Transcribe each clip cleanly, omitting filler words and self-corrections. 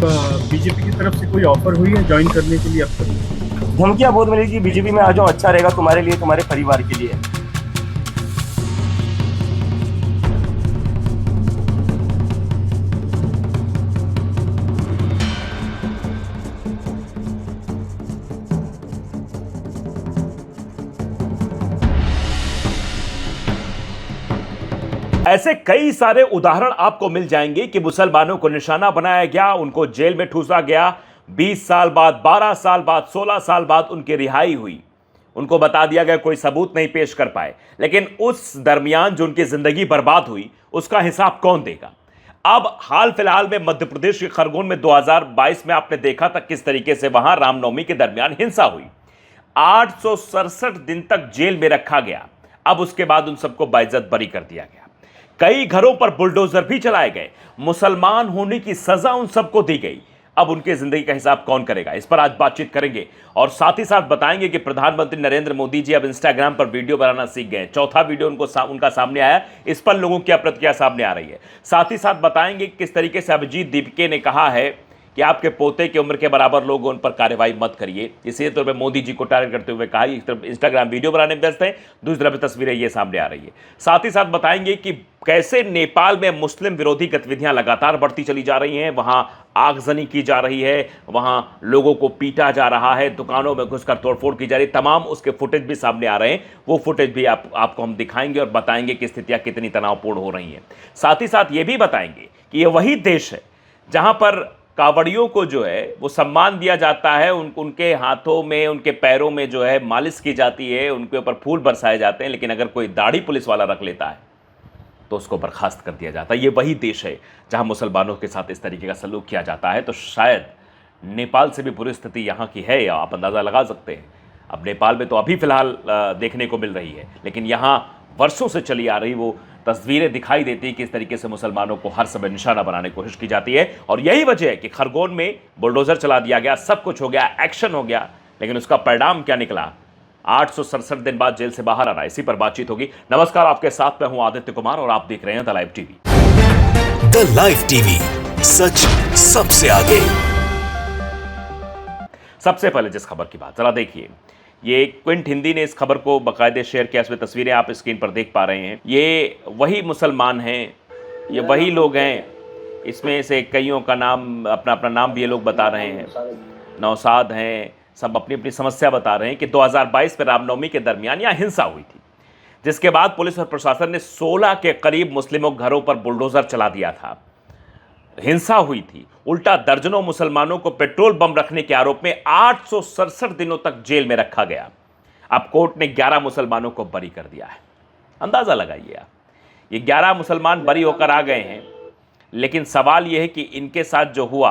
BJP की तरफ से कोई ऑफर हुई है ज्वाइन करने के लिए अब तक? धमकियां बहुत मिली कि बीजेपी में आ जाओ, अच्छा रहेगा तुम्हारे लिए, तुम्हारे परिवार के लिए। ऐसे कई सारे उदाहरण आपको मिल जाएंगे कि मुसलमानों को निशाना बनाया गया, उनको जेल में ठूसा गया। 20 साल बाद, 12 साल बाद, 16 साल बाद उनकी रिहाई हुई। उनको बता दिया गया कोई सबूत नहीं पेश कर पाए, लेकिन उस दरमियान जो उनकी जिंदगी बर्बाद हुई उसका हिसाब कौन देगा? अब हाल फिलहाल में मध्य प्रदेश के खरगोन में 2022 में आपने देखा था किस तरीके से वहां रामनवमी के दरमियान हिंसा हुई। 867 दिन तक जेल में रखा गया। अब उसके बाद उन सबको बाइज्जत बरी कर दिया गया। कई घरों पर बुलडोजर भी चलाए गए। मुसलमान होने की सजा उन सबको दी गई। अब उनके जिंदगी का हिसाब कौन करेगा? इस पर आज बातचीत करेंगे और साथ ही साथ बताएंगे कि प्रधानमंत्री नरेंद्र मोदी जी अब इंस्टाग्राम पर वीडियो बनाना सीख गए। चौथा वीडियो उनका सामने आया, इस पर लोगों की क्या प्रतिक्रिया सामने आ रही है। साथ ही साथ बताएंगे किस तरीके से अभिजीत दीपके ने कहा है कि आपके पोते की उम्र के बराबर लोग उन पर कार्रवाई मत करिए। इसी तौर पर मोदी जी को टारगेट करते हुए कहा, एक तरफ इंस्टाग्राम वीडियो बनाने में व्यस्त है, दूसरी तरफ तस्वीरें ये सामने आ रही है। साथ ही साथ बताएंगे कि कैसे नेपाल में मुस्लिम विरोधी गतिविधियां लगातार बढ़ती चली जा रही हैं। वहां आगजनी की जा रही है, वहां लोगों को पीटा जा रहा है, दुकानों में घुसकर तोड़फोड़ की जा रही है। तमाम उसके फुटेज भी सामने आ रहे हैं। वो फुटेज भी आपको हम दिखाएंगे और बताएंगे कि स्थितियां कितनी तनावपूर्ण हो रही हैं। साथ ही साथ ये भी बताएंगे कि ये वही देश है जहां पर कावड़ियों को जो है वो सम्मान दिया जाता है, उनके हाथों में, उनके पैरों में जो है मालिश की जाती है, उनके ऊपर फूल बरसाए जाते हैं, लेकिन अगर कोई दाढ़ी पुलिस वाला रख लेता है तो उसको बर्खास्त कर दिया जाता है। ये वही देश है जहां मुसलमानों के साथ इस तरीके का सलूक किया जाता है। तो शायद नेपाल से भी बुरी स्थिति यहाँ की है, या आप अंदाज़ा लगा सकते हैं। अब नेपाल में तो अभी फिलहाल देखने को मिल रही है, लेकिन यहाँ वर्षों से चली आ रही वो तस्वीरें दिखाई देती है कि इस तरीके से मुसलमानों को हर समय निशाना बनाने की कोशिश की जाती है। और यही वजह है कि खरगोन में बुलडोजर चला दिया गया, सब कुछ हो गया, एक्शन हो गया, लेकिन उसका परिणाम क्या निकला? 867 दिन बाद जेल से बाहर आना। इसी पर बातचीत होगी। नमस्कार, आपके साथ मैं हूं आदित्य कुमार और आप देख रहे हैं the live TV. The live TV, सच सबसे आगे। सबसे पहले जिस खबर की बात, जरा देखिए, ये क्विंट हिंदी ने इस खबर को बाकायदे शेयर किया। इसमें तस्वीरें आप स्क्रीन पर देख पा रहे हैं। ये वही मुसलमान हैं, ये वही लोग हैं। इसमें से कईयों का नाम, अपना अपना नाम भी ये लोग बता रहे हैं। नौसाद हैं, सब अपनी अपनी समस्या बता रहे हैं कि 2022 में रामनवमी के दरमियान यहाँ हिंसा हुई थी, जिसके बाद पुलिस और प्रशासन ने 16 के करीब मुस्लिमों के घरों पर बुलडोजर चला दिया था। हिंसा हुई थी। उल्टा दर्जनों मुसलमानों को पेट्रोल बम रखने के आरोप में 867 दिनों तक जेल में रखा गया। अब कोर्ट ने 11 मुसलमानों को बरी कर दिया है। अंदाजा लगाइए आप, ये 11 मुसलमान बरी होकर आ गए हैं, लेकिन सवाल यह है कि इनके साथ जो हुआ,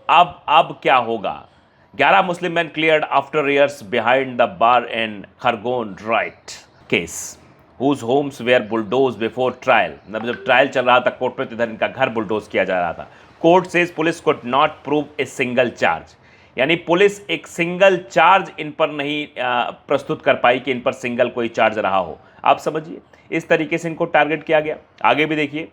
अब क्या होगा? 11 Muslim man cleared after years behind the bar in Khargone right case whose homes were bulldozed before trial। मतलब जब ट्रायल चल रहा था कोर्ट में, तो इधर इनका घर बुलडोज किया जा रहा था। Court says police could not prove a single charge, यानी पुलिस एक सिंगल चार्ज इन पर नहीं प्रस्तुत कर पाई कि इन पर सिंगल कोई चार्ज रहा हो। आप समझिए, इस तरीके से इनको टारगेट किया गया। आगे भी देखिए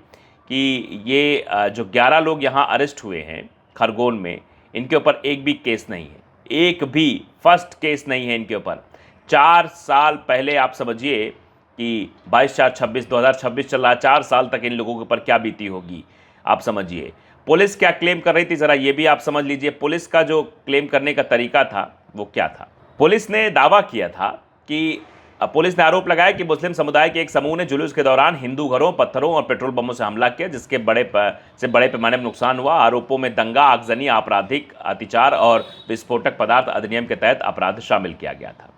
कि ये जो 11 लोग यहाँ अरेस्ट हुए हैं खरगोन में, इनके ऊपर एक भी केस नहीं है, एक भी फर्स्ट केस नहीं है इनके ऊपर। 4 साल पहले आप समझिए कि 22/4/2026 चल रहा है, 4 साल तक इन लोगों के ऊपर क्या बीती होगी, आप समझिए। पुलिस क्या क्लेम कर रही थी, ज़रा ये भी आप समझ लीजिए। पुलिस का जो क्लेम करने का तरीका था वो क्या था? पुलिस ने दावा किया था कि पुलिस ने आरोप लगाया कि मुस्लिम समुदाय के एक समूह ने जुलूस के दौरान हिंदू घरों, पत्थरों और पेट्रोल बमों से हमला किया, जिसके बड़े पैमाने में नुकसान हुआ। आरोपों में दंगा, आगजनी, आपराधिक अत्याचार और विस्फोटक पदार्थ अधिनियम के तहत अपराध शामिल किया गया था।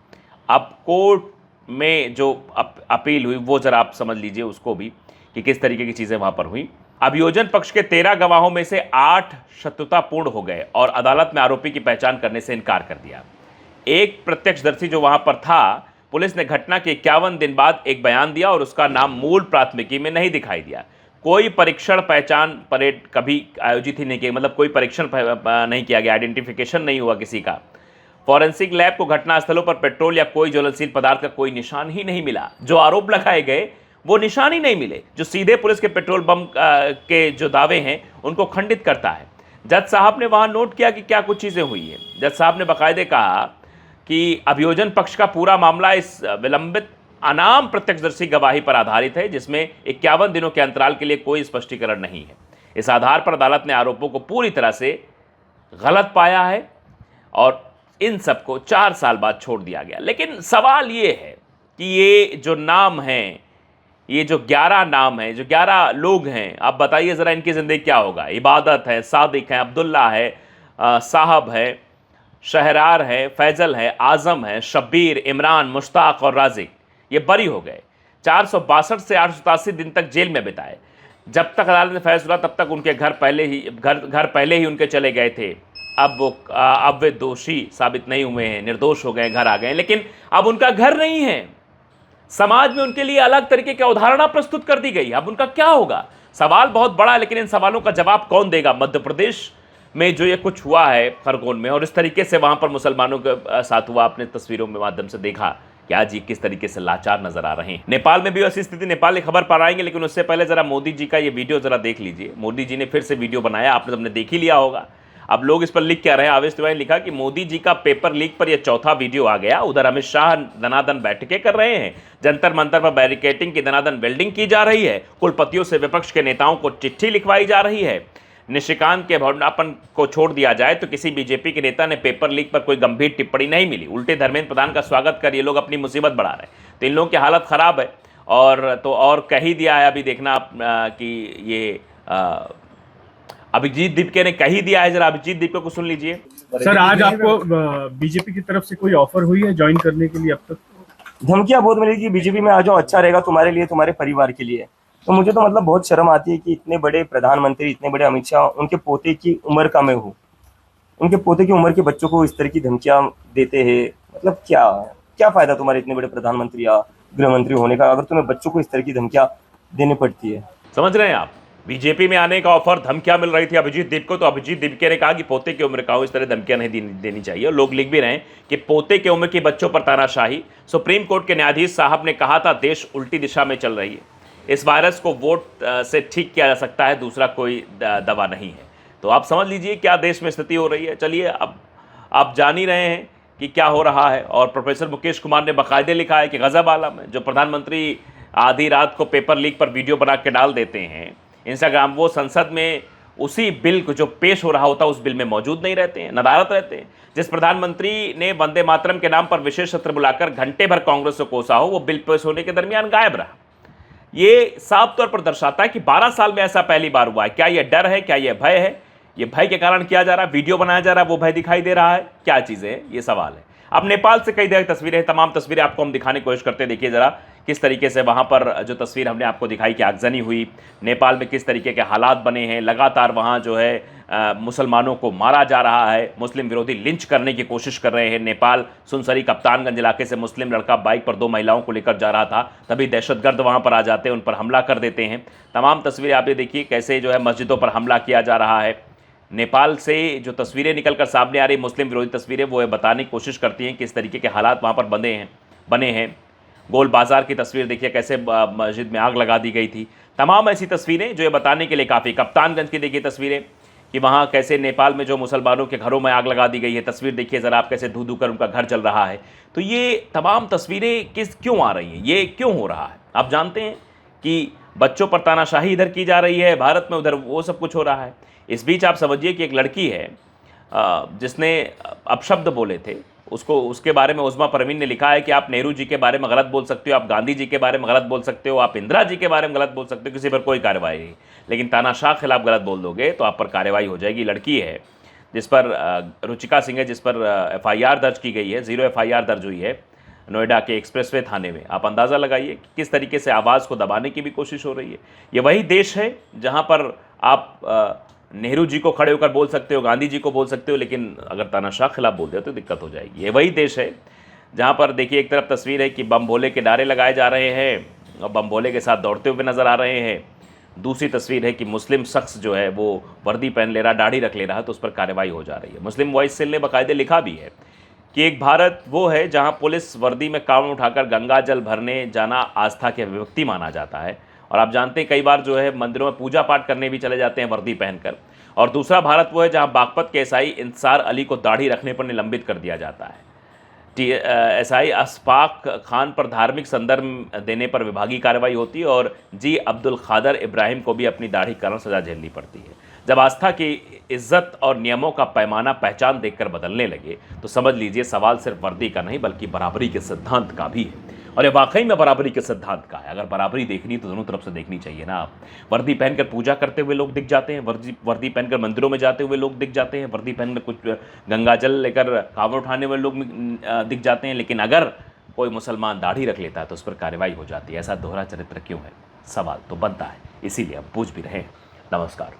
अब कोर्ट में जो अपील हुई वो जरा आप समझ लीजिए उसको भी, कि किस तरीके की चीज़ें वहाँ पर हुई। अभियोजन पक्ष के 13 गवाहों में से 8 शत्रुतापूर्ण हो गए और अदालत में आरोपी की पहचान करने से इनकार कर दिया। एक प्रत्यक्षदर्शी जो वहाँ पर था, पुलिस ने घटना के 51 दिन बाद एक बयान दिया और उसका नाम मूल प्राथमिकी में नहीं दिखाई दिया। कोई परीक्षण पहचान परेड कभी आयोजित ही नहीं किया, मतलब कोई परीक्षण नहीं किया गया, आइडेंटिफिकेशन नहीं हुआ किसी का। फॉरेंसिक लैब को घटनास्थलों पर पेट्रोल या कोई ज्वलनशील पदार्थ का कोई निशान ही नहीं मिला। जो आरोप लगाए गए वो निशान ही नहीं मिले, जो सीधे पुलिस के पेट्रोल बम के जो दावे हैं उनको खंडित करता है। जज साहब ने वहाँ नोट किया कि क्या कुछ चीज़ें हुई है। जज साहब ने बाकायदे कहा कि अभियोजन पक्ष का पूरा मामला इस विलंबित अनाम प्रत्यक्षदर्शी गवाही पर आधारित है, जिसमें 51 दिनों के अंतराल के लिए कोई स्पष्टीकरण नहीं है। इस आधार पर अदालत ने आरोपों को पूरी तरह से गलत पाया है और इन सबको 4 साल बाद छोड़ दिया गया। लेकिन सवाल ये है कि ये जो नाम हैं, ये जो 11 नाम हैं, जो 11 लोग हैं, आप बताइए ज़रा इनकी ज़िंदगी क्या होगा। इबादत है, सादिक है, अब्दुल्ला है, साहब है, शहरार है, फैज़ल है, आज़म है, शब्बीर, इमरान, मुश्ताक और राजिक। ये बरी हो गए। 462 से 887 दिन तक जेल में बिताए। जब तक अदालत ने फैसला तब तक उनके घर पहले ही उनके चले गए थे। अब वे दोषी साबित नहीं हुए हैं, निर्दोष हो गए, घर आ गए, लेकिन अब उनका घर नहीं है। समाज में उनके लिए अलग तरीके की अवधारणा प्रस्तुत कर दी गई। अब उनका क्या होगा? सवाल बहुत बड़ा है, लेकिन इन सवालों का जवाब कौन देगा? मध्य प्रदेश में जो ये कुछ हुआ है खरगोन में, और इस तरीके से वहाँ पर मुसलमानों के साथ हुआ, आपने तस्वीरों में माध्यम से देखा कि आज ये किस तरीके से लाचार नजर आ रहे हैं। नेपाल में भी ऐसी स्थिति, नेपाल की खबर पर आएंगे, लेकिन उससे पहले जरा मोदी जी का ये वीडियो जरा देख लीजिए। मोदी जी ने फिर से वीडियो बनाया, आपने सबने देख ही लिया होगा। अब लोग इस पर लिख क्या रहे हैं? आवेश तिवारी ने लिखा कि मोदी जी का पेपर लीक पर यह चौथा वीडियो आ गया। उधर अमित शाह दनादन बैठकें कर रहे हैं, जंतर मंतर पर बैरिकेटिंग की दनादन बिल्डिंग की जा रही है, कुलपतियों से विपक्ष के नेताओं को चिट्ठी लिखवाई जा रही है। निशिकांत के भवनापन को छोड़ दिया जाए तो किसी बीजेपी के नेता ने पेपर लीक पर कोई गंभीर टिप्पणी नहीं मिली। उल्टे धर्मेंद्र प्रधान का स्वागत कर ये लोग अपनी मुसीबत बढ़ा रहे हैं। तो इन लोगों की हालत ख़राब है। और कह ही दिया है, अभी देखना कि ये अभिजीत दीपके ने कही दिया है। जरा अभिजीत दीपके को सुन लीजिए। सर, आज आपको बीजेपी की तरफ से कोई ऑफर हुई है ज्वाइन करने के लिए? अब तक धमकियां बहुत मिली कि बीजेपी में आ जाओ, अच्छा रहेगा तुम्हारे लिए, तुम्हारे परिवार के लिए। तो मुझे तो मतलब बहुत शर्म आती है कि इतने बड़े प्रधानमंत्री, इतने बड़े अमित शाह, उनके पोते की उम्र का मैं हूँ, उनके पोते की उम्र के बच्चों को इस तरह की धमकियां देते हैं। मतलब क्या फायदा तुम्हारे इतने बड़े प्रधानमंत्री या गृह मंत्री होने का, अगर तुम्हें बच्चों को इस तरह की धमकियां देनी पड़ती है। समझ रहे हैं आप? बीजेपी में आने का ऑफर, धमकियां मिल रही थी अभिजीत दीप को। तो अभिजीत दीपके ने कहा कि पोते की उम्र का हो, इस तरह धमकियां नहीं देनी चाहिए। और लोग लिख भी रहे हैं कि पोते की उम्र के बच्चों पर तानाशाही। सुप्रीम कोर्ट के न्यायाधीश साहब ने कहा था देश उल्टी दिशा में चल रही है, इस वायरस को वोट से ठीक किया जा सकता है, दूसरा कोई दवा नहीं है। तो आप समझ लीजिए क्या देश में स्थिति हो रही है। चलिए, अब आप जान ही रहे हैं कि क्या हो रहा है। और प्रोफेसर मुकेश कुमार ने बाकायदे लिखा है कि गजब आलम है। जो प्रधानमंत्री आधी रात को पेपर लीक पर वीडियो बना के डाल देते हैं इंस्टाग्राम, वो संसद में उसी बिल को जो पेश हो रहा होता है उस बिल में मौजूद नहीं रहते हैं, नदारत रहते हैं। जिस प्रधानमंत्री ने वंदे मातरम के नाम पर विशेष सत्र बुलाकर घंटे भर कांग्रेस को कोसा हो, वो बिल पेश होने के दरमियान गायब रहा। ये साफ तौर पर दर्शाता है कि 12 साल में ऐसा पहली बार हुआ है। क्या ये डर है? क्या ये भय है? ये भय के कारण किया जा रहा है, वीडियो बनाया जा रहा है, वो भय दिखाई दे रहा है? क्या चीज़ें हैं? ये सवाल है। अब नेपाल से कई तरह की तस्वीरें, तमाम तस्वीरें आपको हम दिखाने की कोशिश करते हैं। देखिए ज़रा किस तरीके से वहाँ पर जो तस्वीर हमने आपको दिखाई कि आगजनी हुई, नेपाल में किस तरीके के हालात बने हैं। लगातार वहाँ जो है मुसलमानों को मारा जा रहा है, मुस्लिम विरोधी लिंच करने की कोशिश कर रहे हैं। नेपाल सुनसरी कप्तानगंज इलाके से मुस्लिम लड़का बाइक पर 2 महिलाओं को लेकर जा रहा था, तभी दहशतगर्द वहाँ पर आ जाते हैं, उन पर हमला कर देते हैं। तमाम तस्वीरें आप ये देखिए कैसे जो है मस्जिदों पर हमला किया जा रहा है। नेपाल से जो तस्वीरें निकलकर सामने आ रही मुस्लिम विरोधी तस्वीरें, वो बताने की कोशिश करती हैं कि इस तरीके के हालात वहाँ पर बने हैं। गोल बाज़ार की तस्वीर देखिए कैसे मस्जिद में आग लगा दी गई थी। तमाम ऐसी तस्वीरें जो ये बताने के लिए काफ़ी। कप्तानगंज की देखिए तस्वीरें कि वहाँ कैसे नेपाल में जो मुसलमानों के घरों में आग लगा दी गई है। तस्वीर देखिए ज़रा आप, कैसे धू धू कर उनका घर जल रहा है। तो ये तमाम तस्वीरें क्यों आ रही हैं, ये क्यों हो रहा है? आप जानते हैं कि बच्चों पर तानाशाही इधर की जा रही है भारत में, उधर वो सब कुछ हो रहा है। इस बीच आप समझिए कि एक लड़की है जिसने अपशब्द बोले थे, उसके बारे में उज़मा परवीन ने लिखा है कि आप नेहरू जी के बारे में गलत बोल सकते हो, आप गांधी जी के बारे में गलत बोल सकते हो, आप इंदिरा जी के बारे में गलत बोल सकते हो, किसी पर कोई कार्रवाई नहीं, लेकिन तानाशाह के खिलाफ गलत बोल दोगे तो आप पर कार्रवाई हो जाएगी। लड़की है जिस पर रुचिका सिंह है, जिस पर FIR दर्ज की गई है, 0 FIR दर्ज हुई है नोएडा के एक्सप्रेसवे थाने में। आप अंदाज़ा लगाइए कि किस तरीके से आवाज़ को दबाने की भी कोशिश हो रही है। ये वही देश है जहाँ पर आप नेहरू जी को खड़े होकर बोल सकते हो, गांधी जी को बोल सकते हो, लेकिन अगर तानाशाह खिलाफ बोल दे तो दिक्कत हो जाएगी। ये वही देश है जहाँ पर देखिए एक तरफ तस्वीर है कि बम भोले के नारे लगाए जा रहे हैं और बम भोले के साथ दौड़ते हुए नज़र आ रहे हैं। दूसरी तस्वीर है कि मुस्लिम शख्स जो है वो वर्दी पहन ले रहा, दाढ़ी रख ले रहा, तो उस पर कार्रवाई हो जा रही है। मुस्लिम वॉइस सेल ने बाकायदे लिखा भी है कि एक भारत वो है जहाँ पुलिस वर्दी में कांवड़ उठाकर गंगा जल भरने जाना आस्था की अभिव्यक्ति माना जाता है, और आप जानते हैं कई बार जो है मंदिरों में पूजा पाठ करने भी चले जाते हैं वर्दी पहनकर। और दूसरा भारत वो है जहां बागपत के एसआई इंतजार अली को दाढ़ी रखने पर निलंबित कर दिया जाता है। एसआई अशफाक खान पर धार्मिक संदर्भ देने पर विभागीय कार्रवाई होती है और जी अब्दुल खादर इब्राहिम को भी अपनी दाढ़ी कारण सजा झेलनी पड़ती है। जब आस्था की इज्जत और नियमों का पैमाना पहचान देखकर बदलने लगे तो समझ लीजिए सवाल सिर्फ वर्दी का नहीं बल्कि बराबरी के सिद्धांत का भी है। और ये वाकई में बराबरी के सिद्धांत का है। अगर बराबरी देखनी तो दोनों तरफ से देखनी चाहिए ना। आप वर्दी पहनकर पूजा करते हुए लोग दिख जाते हैं, वर्दी पहनकर मंदिरों में जाते हुए लोग दिख जाते हैं, वर्दी पहनकर कुछ गंगा जल लेकर कांवड़ उठाने वाले लोग दिख जाते हैं, लेकिन अगर कोई मुसलमान दाढ़ी रख लेता है तो उस पर कार्रवाई हो जाती है। ऐसा दोहरा चरित्र क्यों है? सवाल तो बनता है, इसीलिए हम पूछ भी रहे हैं। नमस्कार।